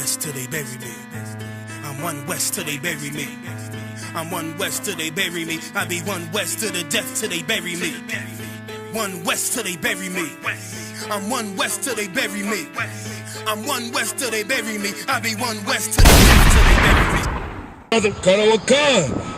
west till they bury me. I'm one west till they bury me. I'm one west till they bury me. I be one west to the death till they bury me. One west till they bury me. I'm one west till they bury me. I'm one west till they bury me. I be one west till the death till they bury me.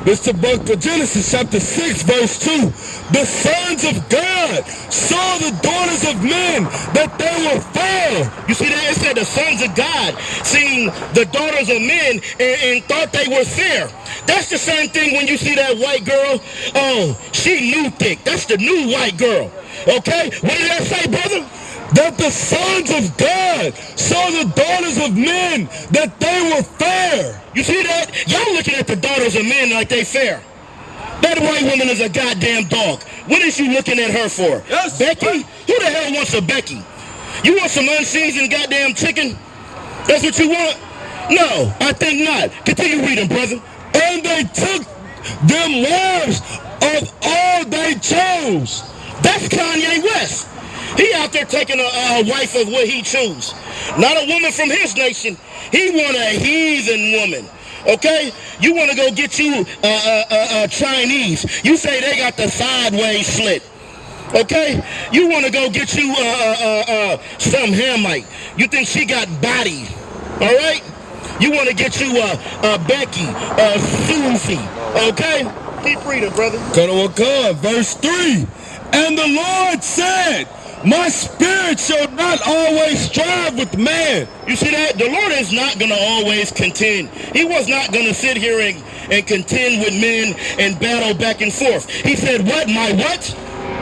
This is the book of Genesis chapter 6 verse 2. The sons of God saw the daughters of men that they were fair. You see that? It said the sons of God seeing the daughters of men and thought they were fair. That's the same thing when you see that white girl. Oh, she new thick. That's the new white girl. Okay? What did that say, brother? That the sons of God saw the daughters of men that they were fair. You see that? Y'all looking at the daughters of men like they fair. That white woman is a goddamn dog. What is you looking at her for? Yes, Becky? right. Who the hell wants a Becky? You want some unseasoned goddamn chicken? That's what you want? No, I think not. Continue reading, brother. And they took them wives of all they chose. That's Kanye West. He out there taking a wife of what he choose. Not a woman from his nation. He want a heathen woman. Okay? You want to go get you Chinese. You say they got the sideways slit. Okay? You want to go get you some Hamite. You think she got body. All right? You want to get you Becky, Susie. Okay? Keep reading, brother. Verse 3. And the Lord said, my spirit shall not always strive with man. You see that? The Lord is not going to always contend. He was not going to sit here and contend with men and battle back and forth. He said, what? My what?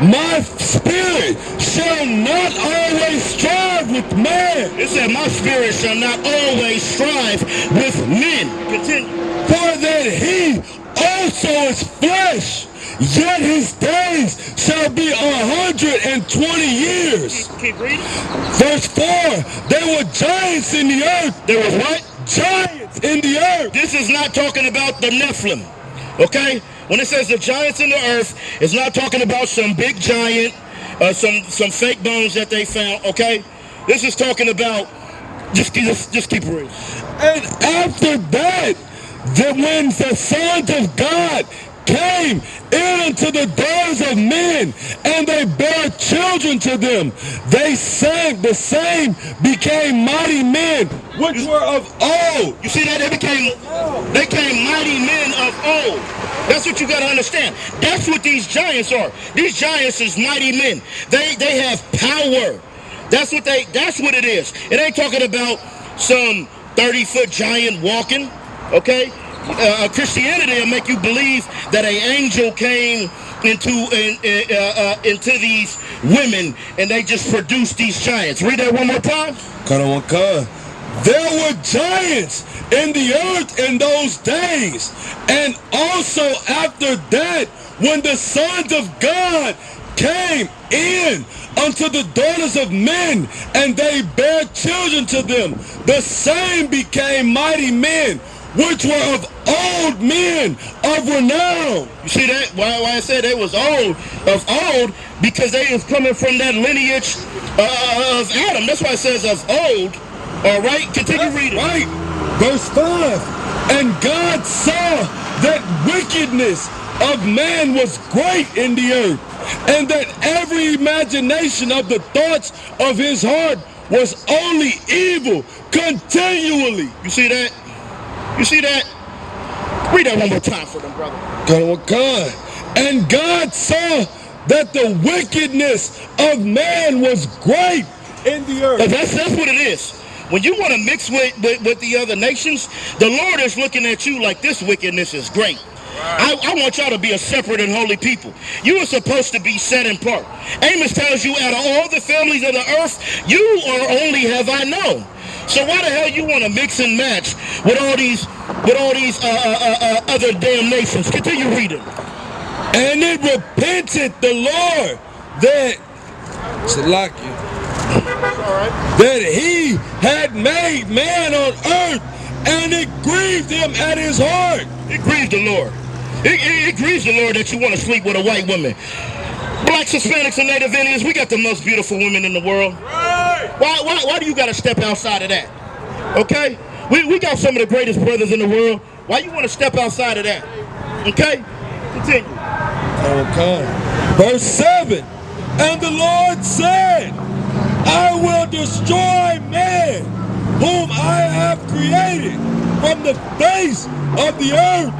My spirit shall not always strive with man. It said, my spirit shall not always strive with men. Continue. For that he also is flesh. Yet his days shall be 120 years. Keep reading. Verse 4, there were giants in the earth. There was what? Giants in the earth. This is not talking about the Nephilim, okay? When it says the giants in the earth, it's not talking about some big giant, some fake bones that they found, okay? This is talking about, just keep reading. And after that, when the sons of God came in unto the daughters of men, and they bare children to them, they sang, the same became mighty men, which were of old. You see that? They became mighty men of old. That's what you got to understand. That's what these giants are. These giants is mighty men. They have power. That's what it is. It ain't talking about some 30-foot giant walking, okay? Christianity will make you believe that an angel came into these women and they just produced these giants. Read that one more time. There were giants in the earth in those days, and also after that, when the sons of God came in unto the daughters of men, and they bare children to them, the same became mighty men, which were of old men of renown. You see that? Why I said they was old, because they was coming from that lineage of Adam. That's why it says of old. All right, continue reading. Right. Verse 5. And God saw that wickedness of man was great in the earth, and that every imagination of the thoughts of his heart was only evil continually. You see that? You see that? Read that one more time for them, brother. God. And God saw that the wickedness of man was great in the earth. That's what it is. When you want to mix with the other nations, the Lord is looking at you like this wickedness is great. Right. I want y'all to be a separate and holy people. You are supposed to be set apart. Amos tells you, out of all the families of the earth, you are only have I known. So why the hell you want to mix and match with all these other damn nations? Continue reading. And it repented the Lord that that he had made man on earth, and it grieved him at his heart. It grieved the Lord. It grieves the Lord that you want to sleep with a white woman. Blacks, Hispanics, and Native Indians, we got the most beautiful women in the world. Right. Why do you got to step outside of that? Okay? We got some of the greatest brothers in the world. Why you want to step outside of that? Okay? Continue. Okay. Verse 7. And the Lord said, I will destroy man, whom I have created from the face of the earth,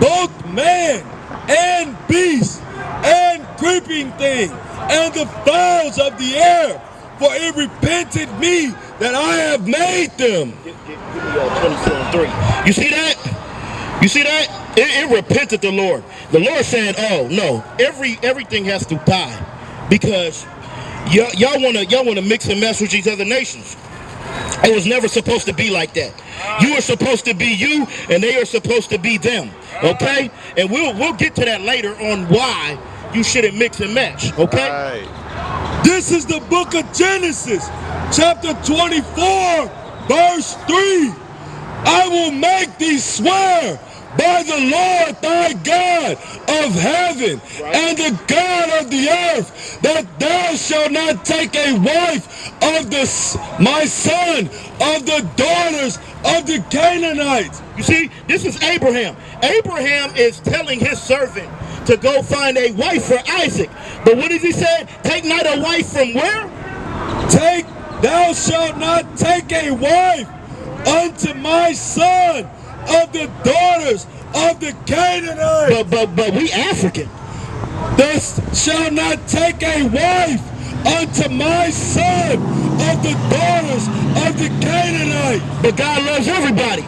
both man and beast, and creeping thing, and the fowls of the air, for it repented me that I have made them. Give me 27:3. You see that? You see that? It repented the Lord. The Lord said, oh no, everything has to die, because y'all wanna mix and mess with these other nations. It was never supposed to be like that. You are supposed to be you, and they are supposed to be them. Okay? And we'll get to that later on why you shouldn't mix and match. Okay? This is the book of Genesis, chapter 24, verse 3. I will make thee swear by the Lord thy God of heaven and the God of the earth, that thou shalt not take a wife of my son, of the daughters of the Canaanites. You see, this is Abraham. Abraham is telling his servant to go find a wife for Isaac. But what does he say? Take not a wife from where? Thou shalt not take a wife unto my son, of the daughters of the Canaanites. But we African. Thou shalt not take a wife unto my son, of the daughters of the Canaanites. But God loves everybody.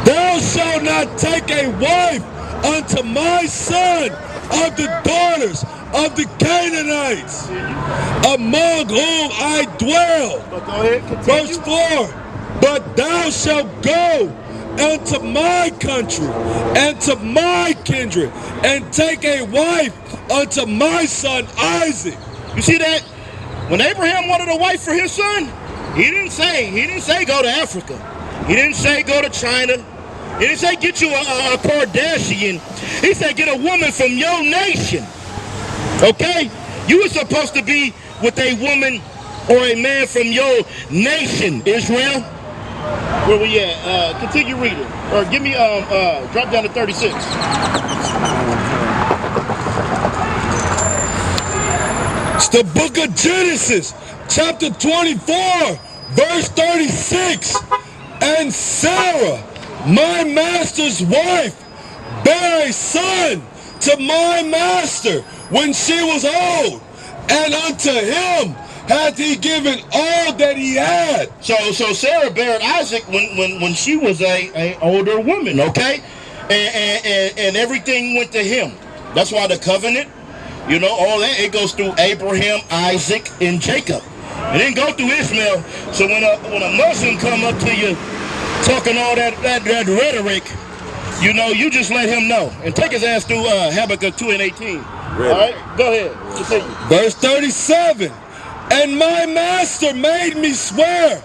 Thou shalt not take a wife unto my son, of the daughters of the Canaanites, among whom I dwell. But go ahead, continue. Verse 4. But thou shalt go unto my country and to my kindred, and take a wife unto my son Isaac. You see that? When Abraham wanted a wife for his son, he didn't say go to Africa. He didn't say go to China. He didn't say get you a Kardashian. He said get a woman from your nation. Okay? You were supposed to be with a woman or a man from your nation, Israel. Where we at? Continue reading. Or give me, drop down to 36. It's the book of Genesis, chapter 24, verse 36. And Sarah, my master's wife, bare a son to my master when she was old, and unto him hath he given all that he had. So Sarah bare Isaac when she was a older woman, okay? And everything went to him. That's why the covenant, you know, all that, it goes through Abraham, Isaac, and Jacob. It didn't go through Ishmael. So when a Muslim come up to you talking all that rhetoric, you know, you just let him know. And take his ass through Habakkuk 2 and 18. All right, go ahead. Continue. Verse 37. And my master made me swear,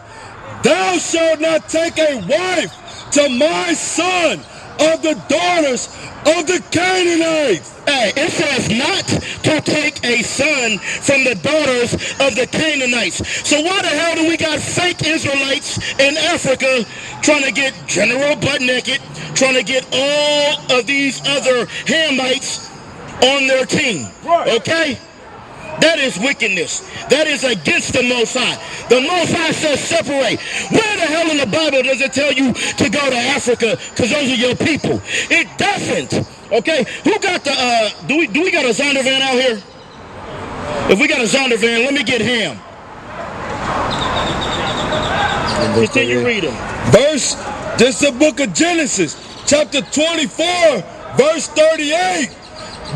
thou shalt not take a wife to my son, of the daughters of the Canaanites. Hey, it says not to take a son from the daughters of the Canaanites. So why the hell do we got fake Israelites in Africa trying to get general butt naked, trying to get all of these other Hamites on their team? Okay? That is wickedness. That is against the Most High. The Most High says separate. Where the hell in the Bible does it tell you to go to Africa? Because those are your people. It doesn't. Okay? Who got the, do we got a Zondervan out here? If we got a Zondervan, let me get Ham. Continue reading. This is the book of Genesis, chapter 24, verse 38.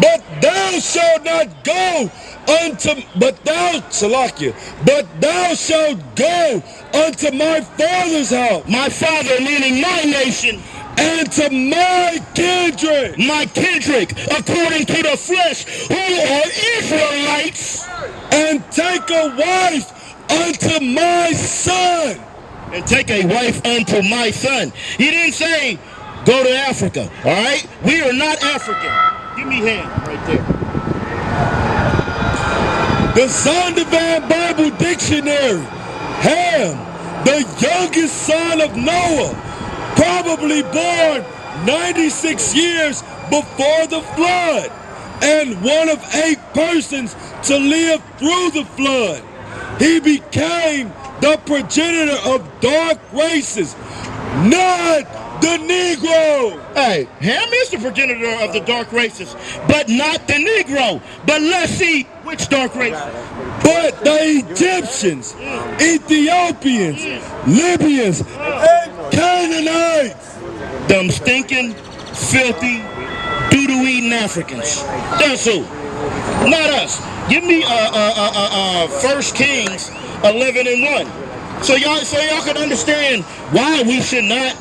But thou shalt not go but thou shalt go unto my father's house. My father, meaning my nation. And to my kindred. My kindred, according to the flesh, who are Israelites. And take a wife unto my son. And take a wife unto my son. He didn't say go to Africa, all right? We are not African. Give me Ham right there. The Zondervan Bible Dictionary, Ham, the youngest son of Noah, probably born 96 years before the flood, and one of 8 persons to live through the flood. He became the progenitor of dark races, not the Negro. Hey, Ham is the progenitor of the dark races, but not the Negro. But let's see which dark race. But the Egyptians, Ethiopians, Libyans, and Canaanites. Them stinking, filthy, doo-doo-eating Africans. That's who. Not us. Give me 1 Kings 11:1. So y'all can understand why we should not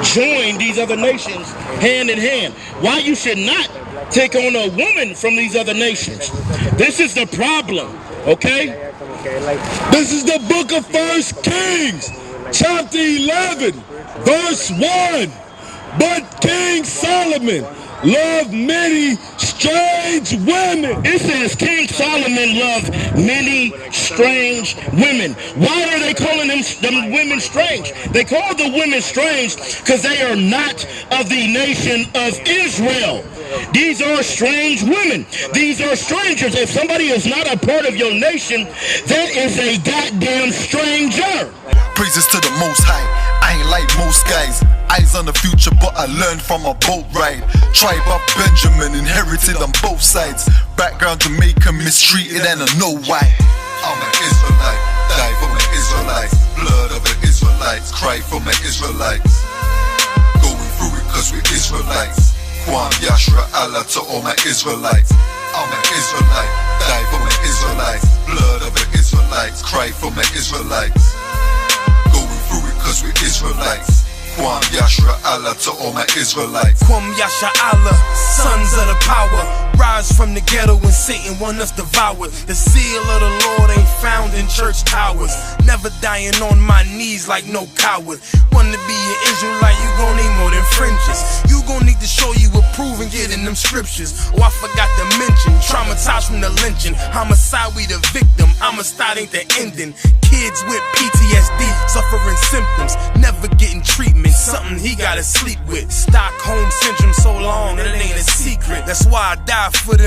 join these other nations hand in hand. Why you should not take on a woman from these other nations. This is the problem, okay? This is the book of 1 Kings, chapter 11, verse 1. But King Solomon loved many strange women. It says King Solomon loved many strange women. Why are they calling them women strange? They call the women strange because they are not of the nation of Israel. These are strange women. These are strangers. If somebody is not a part of your nation, that is a goddamn stranger. Praises to the Most High. I ain't like most guys. Eyes on the future, but I learned from a boat ride. Tribe of Benjamin, inherited on both sides. Background Jamaican, mistreated, and I know why. I'm an Israelite, die for my Israelites. Blood of the Israelites, cry for my Israelites. Going through it cause we're Israelites. Kwam Yashra Allah to all my Israelites. I'm an Israelite, die for my Israelites. Blood of the Israelites, cry for my Israelites. Going through it cause we're Israelites. Kwam Yashra Allah to all my Israelites. Kwam Yasha Allah, sons of the power. Rise from the ghetto when Satan want us devoured. The seal of the Lord ain't found in church towers. Never dying on my knees like no coward. Wanna be an Israelite, you gon' need more than fringes. You gon' need to show you approve and get in them scriptures. Oh, I forgot to mention, traumatized from the lynching. Homicide, we the victim, homicide ain't the ending. Kids with PTSD, suffering symptoms, never getting treatment. Something he gotta sleep with. Stockholm syndrome so long that it ain't a secret. That's why I die for them.